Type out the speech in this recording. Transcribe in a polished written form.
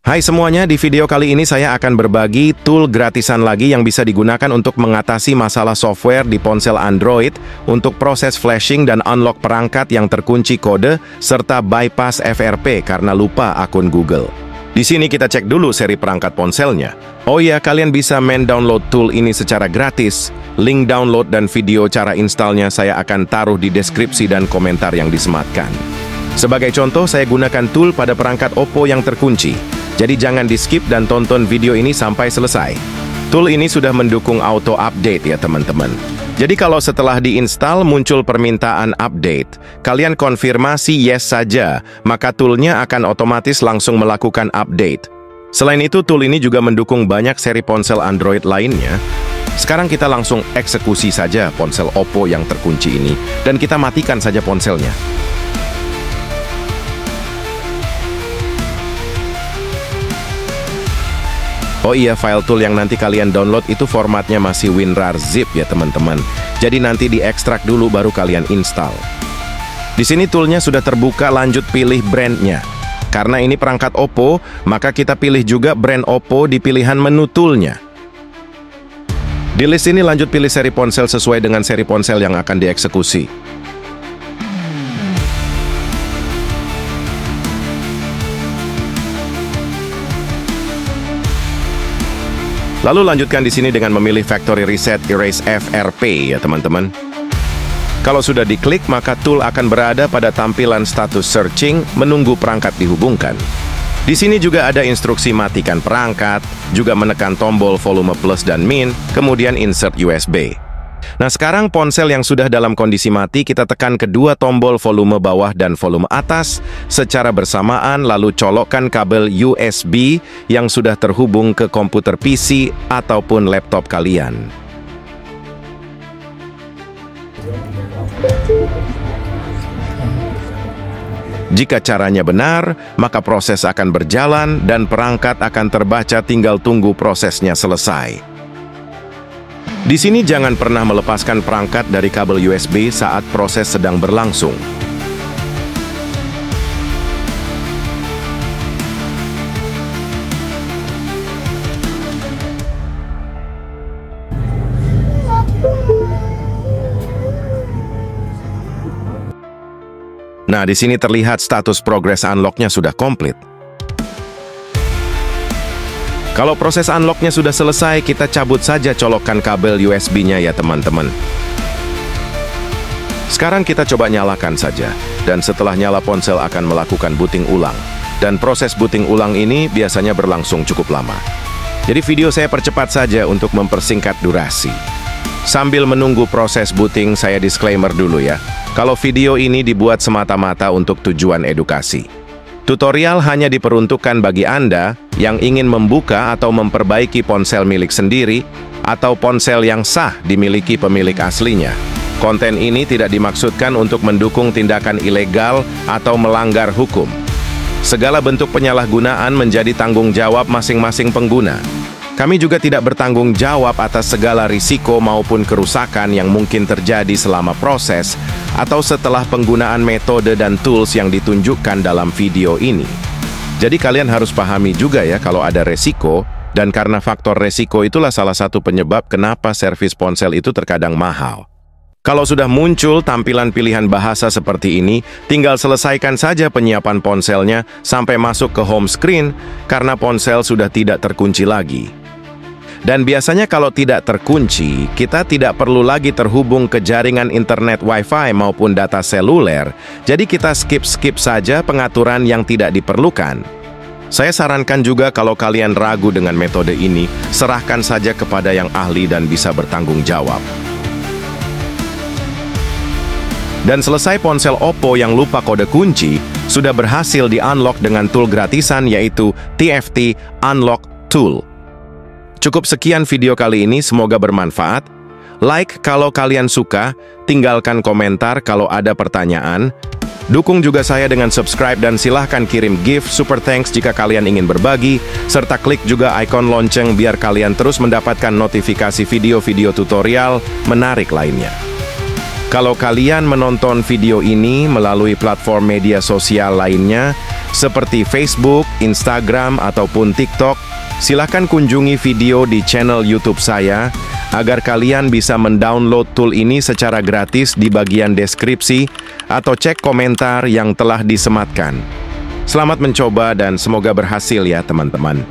Hai semuanya, di video kali ini saya akan berbagi tool gratisan lagi yang bisa digunakan untuk mengatasi masalah software di ponsel Android untuk proses flashing dan unlock perangkat yang terkunci kode serta bypass FRP karena lupa akun Google. Di sini kita cek dulu seri perangkat ponselnya. Oh iya, kalian bisa download tool ini secara gratis. Link download dan video cara installnya saya akan taruh di deskripsi dan komentar yang disematkan. Sebagai contoh, saya gunakan tool pada perangkat Oppo yang terkunci. Jadi jangan di-skip dan tonton video ini sampai selesai. Tool ini sudah mendukung auto update ya teman-teman. Jadi kalau setelah diinstal muncul permintaan update, kalian konfirmasi yes saja, maka toolnya akan otomatis langsung melakukan update. Selain itu, tool ini juga mendukung banyak seri ponsel Android lainnya. Sekarang kita langsung eksekusi saja ponsel Oppo yang terkunci ini, dan kita matikan saja ponselnya. Oh iya, file tool yang nanti kalian download itu formatnya masih WinRAR zip ya teman-teman. Jadi nanti diekstrak dulu baru kalian install. Di sini toolnya sudah terbuka, lanjut pilih brandnya. Karena ini perangkat Oppo, maka kita pilih juga brand Oppo di pilihan menu toolnya. Di list ini lanjut pilih seri ponsel sesuai dengan seri ponsel yang akan dieksekusi. Lalu lanjutkan di sini dengan memilih Factory Reset Erase FRP ya teman-teman. Kalau sudah diklik, maka tool akan berada pada tampilan status searching menunggu perangkat dihubungkan. Di sini juga ada instruksi matikan perangkat, juga menekan tombol volume plus dan min, kemudian insert USB. Nah, sekarang ponsel yang sudah dalam kondisi mati, kita tekan kedua tombol volume bawah dan volume atas secara bersamaan, lalu colokkan kabel USB yang sudah terhubung ke komputer PC ataupun laptop kalian. Jika caranya benar, maka proses akan berjalan dan perangkat akan terbaca, tinggal tunggu prosesnya selesai. Di sini jangan pernah melepaskan perangkat dari kabel USB saat proses sedang berlangsung. Nah, di sini terlihat status progress unlock-nya sudah komplit. Kalau proses unlock-nya sudah selesai, kita cabut saja colokan kabel USB-nya ya teman-teman. Sekarang kita coba nyalakan saja, dan setelah nyala ponsel akan melakukan booting ulang. Dan proses booting ulang ini biasanya berlangsung cukup lama. Jadi video saya percepat saja untuk mempersingkat durasi. Sambil menunggu proses booting, saya disclaimer dulu ya. Kalau video ini dibuat semata-mata untuk tujuan edukasi. Tutorial hanya diperuntukkan bagi Anda yang ingin membuka atau memperbaiki ponsel milik sendiri atau ponsel yang sah dimiliki pemilik aslinya. Konten ini tidak dimaksudkan untuk mendukung tindakan ilegal atau melanggar hukum. Segala bentuk penyalahgunaan menjadi tanggung jawab masing-masing pengguna. Kami juga tidak bertanggung jawab atas segala risiko maupun kerusakan yang mungkin terjadi selama proses atau setelah penggunaan metode dan tools yang ditunjukkan dalam video ini. Jadi kalian harus pahami juga ya kalau ada resiko, dan karena faktor resiko itulah salah satu penyebab kenapa servis ponsel itu terkadang mahal. Kalau sudah muncul tampilan pilihan bahasa seperti ini, tinggal selesaikan saja penyiapan ponselnya sampai masuk ke home screen karena ponsel sudah tidak terkunci lagi. Dan biasanya kalau tidak terkunci, kita tidak perlu lagi terhubung ke jaringan internet Wi-Fi maupun data seluler, jadi kita skip saja pengaturan yang tidak diperlukan. Saya sarankan juga kalau kalian ragu dengan metode ini, serahkan saja kepada yang ahli dan bisa bertanggung jawab. Dan selesai ponsel Oppo yang lupa kode kunci, sudah berhasil di-unlock dengan tool gratisan yaitu TFT Unlock Tool. Cukup sekian video kali ini, semoga bermanfaat. Like kalau kalian suka, tinggalkan komentar kalau ada pertanyaan. Dukung juga saya dengan subscribe dan silahkan kirim gift super thanks jika kalian ingin berbagi, serta klik juga ikon lonceng biar kalian terus mendapatkan notifikasi video-video tutorial menarik lainnya. Kalau kalian menonton video ini melalui platform media sosial lainnya, seperti Facebook, Instagram, ataupun TikTok, silakan kunjungi video di channel YouTube saya, agar kalian bisa mendownload tool ini secara gratis di bagian deskripsi, atau cek komentar yang telah disematkan. Selamat mencoba dan semoga berhasil ya teman-teman.